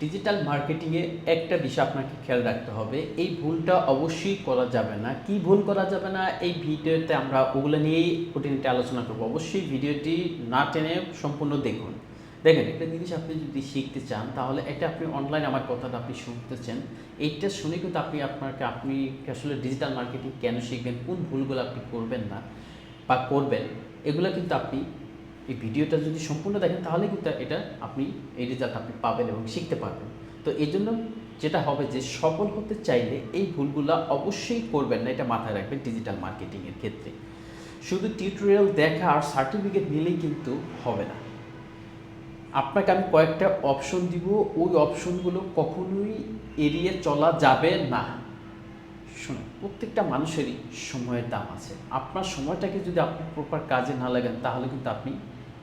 Digital মার্কেটিংয়ে একটা বিষয় আপনাকে খেয়াল রাখতে হবে, এই ভুলটা অবশ্যই করা যাবে না। কি ভুল করা যাবে না, এই ভিডিওতে আমরা ওগুলো নিয়েই খুঁটিনাটি আলোচনা করব। অবশ্যই ভিডিওটি না টেনে সম্পূর্ণ দেখুন। দেখেন, একটা জিনিস আপনি যদি শিখতে চান, তাহলে এটা আপনি অনলাইন আমার কথাটা আপনি শুনতেছেন, এইটা শুনে কিন্তু আপনি আসলে ডিজিটাল মার্কেটিং কেন শিখবেন, কোন ভুলগুলো আপনি করবেন না বা করবেন, এগুলো কিন্তু আপনি এই ভিডিওটা যদি সম্পূর্ণ দেখেন, তাহলে কিন্তু আপনি এই রেজাল্ট আপনি পাবেন এবং শিখতে পারবেন। তো এই জন্য যেটা হবে যে, সফল হতে চাইলে এই ভুলগুলো অবশ্যই করবেন না, এটা মাথায় রাখবেন। ডিজিটাল মার্কেটিংয়ের ক্ষেত্রে শুধু টিউটোরিয়াল দেখা আর সার্টিফিকেট নিলেই কিন্তু হবে না। আপনাকে আমি কয়েকটা অপশন দিব, ওই অপশনগুলো কখনোই এড়িয়ে চলা যাবে না। শুনুন, প্রত্যেকটা মানুষেরই সময়ের দাম আছে। আপনার সময়টাকে যদি আপনি প্রপার কাজে না লাগান, তাহলে কিন্তু আপনি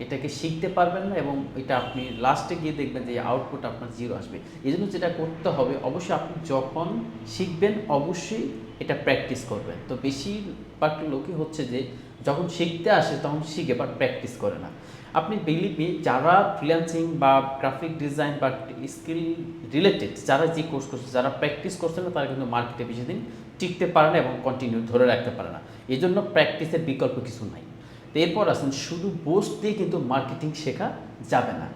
এটাকে শিখতে পারবেন না এবং এটা আপনি লাস্টে গিয়ে দেখবেন যে আউটপুট আপনার জিরো আসবে। এই জন্য যেটা করতে হবে, অবশ্যই আপনি যখন শিখবেন অবশ্যই এটা প্র্যাকটিস করবেন। তো বেশিরভাগ লোকই হচ্ছে যে যখন শিখতে আসে তখন শিখে বাট প্র্যাকটিস করে না। আপনি বিলিভ মি, যারা ফ্রিল্যান্সিং বা গ্রাফিক ডিজাইন বা স্কিল রিলেটেড যারা যে কোর্স করছে, যারা প্র্যাকটিস করছে না, তারা কিন্তু মার্কেটে বেশি দিন টিকতে পারে না এবং কন্টিনিউ ধরে রাখতে পারে না। এই জন্য প্র্যাকটিসের বিকল্প কিছু নাই। তো এরপর আসুন, শুধু পোস্ট দিয়ে কিন্তু মার্কেটিং শেখা যাবে না।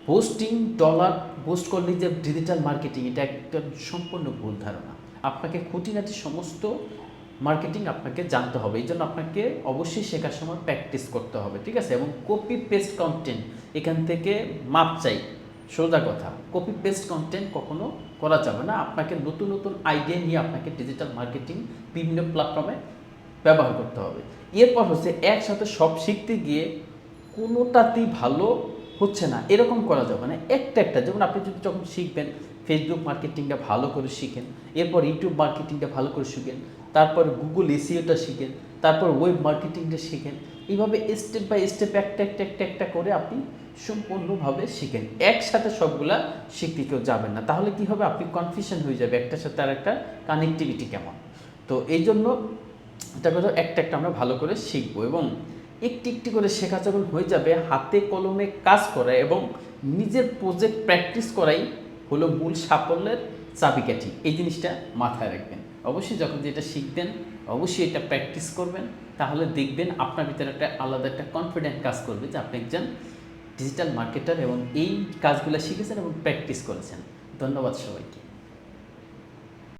পোস্টিং ডলার পোস্ট করলে যে ডিজিটাল মার্কেটিং, এটা একটা সম্পূর্ণ ভুল ধারণা। আপনাকে খুঁটিনাটি সমস্ত মার্কেটিং আপনাকে জানতে হবে। এই জন্য আপনাকে অবশ্যই শেখার সময় প্র্যাকটিস করতে হবে, ঠিক আছে? এবং কপি পেস্ট কন্টেন্ট এখান থেকে মাপ চাই। সোজা কথা, কপি পেস্ট কন্টেন্ট কখনো করা যাবে না। আপনাকে নতুন নতুন আইডিয়া নিয়ে আপনাকে ডিজিটাল মার্কেটিং বিভিন্ন প্ল্যাটফর্মে ব্যবহার করতে হবে। এরপর হচ্ছে, একসাথে সব শিখতে গিয়ে কোনোটাতেই ভালো হচ্ছে না এরকম করা যাবে না। একটা যেমন আপনি যদি যখন শিখবেন, ফেসবুক মার্কেটিংটা ভালো করে শিখেন, এরপর ইউটিউব মার্কেটিংটা ভালো করে শিখেন, তারপর গুগল এসইওটা শিখেন, তারপর ওয়েব মার্কেটিংটা শিখেন। এইভাবে স্টেপ বাই স্টেপ একটা করে আপনি সম্পূর্ণভাবে শিখেন। একসাথে সবগুলা শিখতে কেউ যাবেন না, তাহলে কি হবে, আপনি কনফিউশন হয়ে যাবে একটার সাথে আর একটা কানেক্টিভিটি কেমন। তো এই জন্য এটা করে একটা আমরা ভালো করে শিখবো এবং একটি করে শেখা যখন হয়ে যাবে, হাতে কলমে কাজ করা এবং নিজের প্রজেক্ট প্র্যাকটিস করাই হলো মূল সাফল্যের চাবিকাঠি। এই জিনিসটা মাথায় রাখবেন। অবশ্যই যখন যেটা শিখবেন, অবশ্যই এটা প্র্যাকটিস করবেন, তাহলে দেখবেন আপনার ভিতরে একটা আলাদা একটা কনফিডেন্ট কাজ করবে যে আপনি একজন ডিজিটাল মার্কেটার এবং এই কাজগুলো শিখেছেন এবং প্র্যাকটিস করেছেন। ধন্যবাদ সবাইকে।